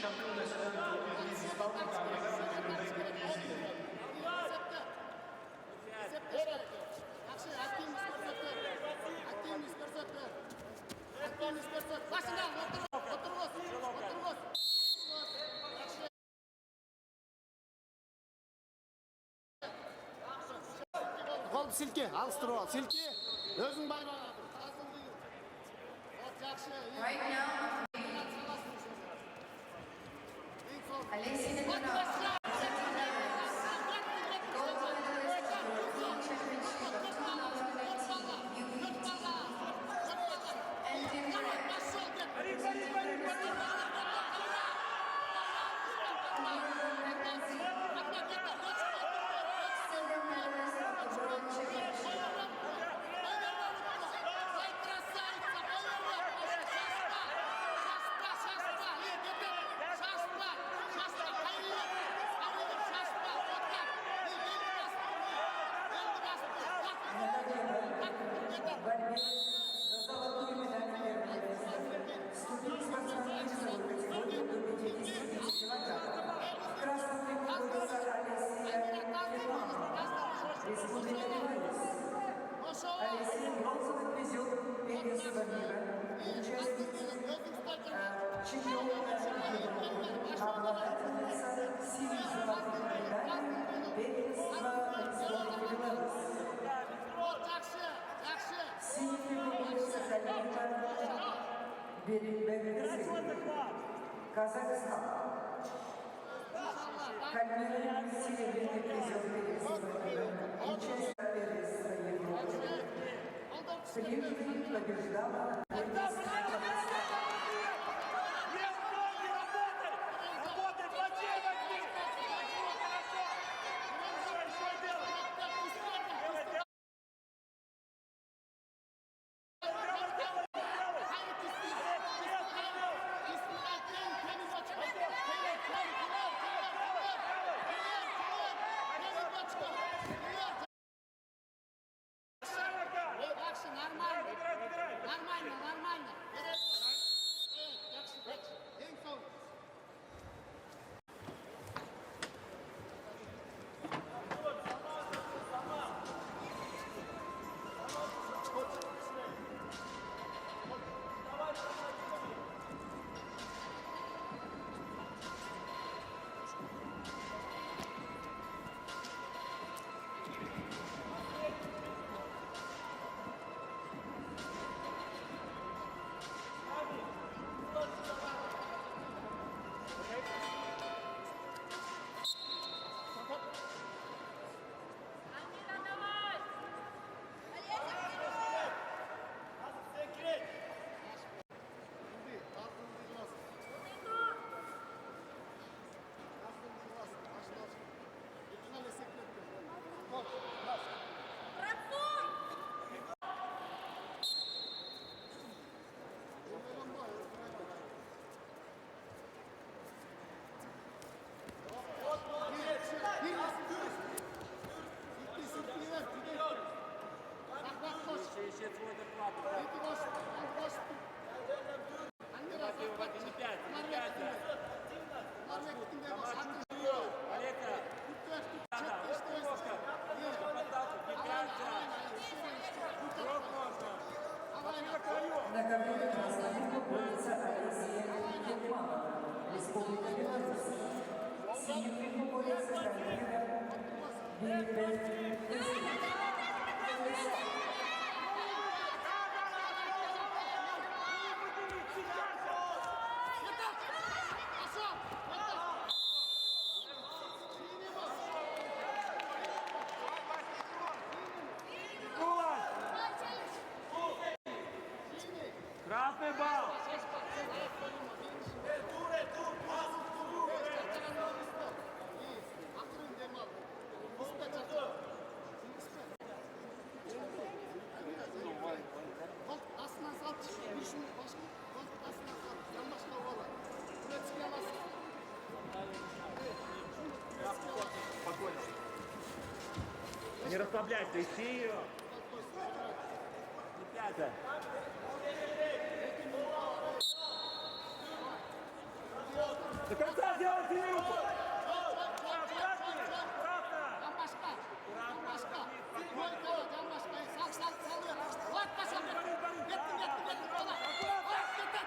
Şampiyon mesela biz İstanbul karnıyla Qol silke, alıştırып al. Silke. Özün baybağın. Right now, Alessia Navarro, gold medalist of the European Championship of 2019, and Tim silver medalist of the World Championship. борьбе за золотую медаль первенства вступил спортсмен весовой категории до 50 килограммов. В красном рингу борется Алесия Светлана, Республика Беларусь. Алесия бронзовый призер первенства мира, участник чемпионата Европы, обладательница 7 золотых медалей первенства Республики Беларусь. Казахстан. Кальмира серебряный призер первенства мира, участник первенства Европы. Прежде побеждала Нормально. Еще твой доклад. Не 5, не 5. Олега. Да, вот немножко. Поддался, гигантя. Круг можно. на ковре красного ринга борется Алесия Светлана, Республика Беларусь. В синем рингу борется Кальмира Бильберт. Красный балл! Спокойно. Не расслабляйся, ищи ее. Не пятая. Yes. До конца делайте минуту. Аккуратнее, аккуратно. Jambaşka. Jambaşka. Koy, Jambaşka. Sal, salıyor. Bak başa. Yettim. Kola. Yeter.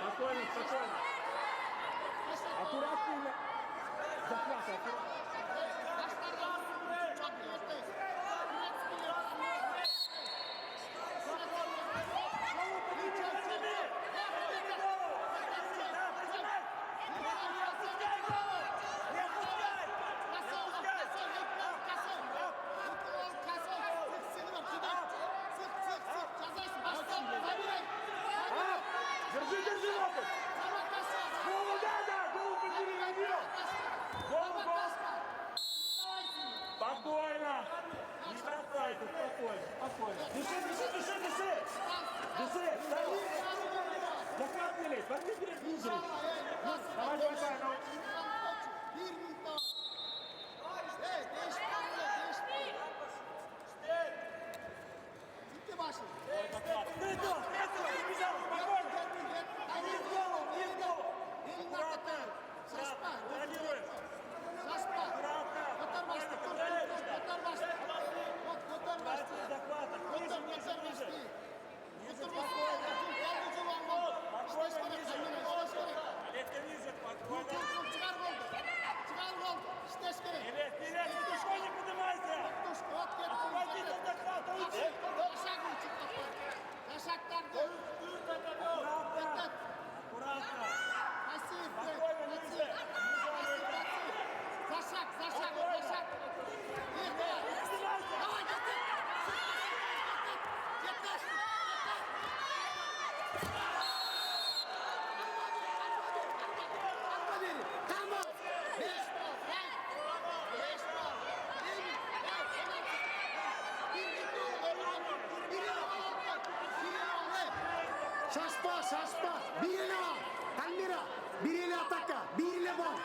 Спокойно, спокойно. Аккуратнее. Захват, аккуратно. Держи локоть! Голову, да, голову подними на нее! Голову! Спокойно! Не бросайте, спокойно! Дыши! Дыши! Захват не лезь, возьми перед низом! Давай, ну! Bir minut daha. Değiş. Gitti başı. Ты то! Убежал! Спокойно! Нет голову! Elinden tutar. Şaşma. Реагируем! Şaşma. Götür başını. Götür başını. Götür başını. Захвата! Ниже! Götür başını. Götür başını. Yalnızca var. İşte kendine. Олег, ниже! Спокойно! Çıkar gol. İşte Вперед! Ты душой не поднимайся! Хватит от захвата! Уйди! Yaşaklardı. Аккуратно! Pasif. Спокойно, ниже! Zaşak. Yeter. Поднимайся! Давай getir. Yeter. Tamam. 5 bal. 5 bal. Şaşpa. Birine al. Elmira. Biriyle ataka. Biriyle bal.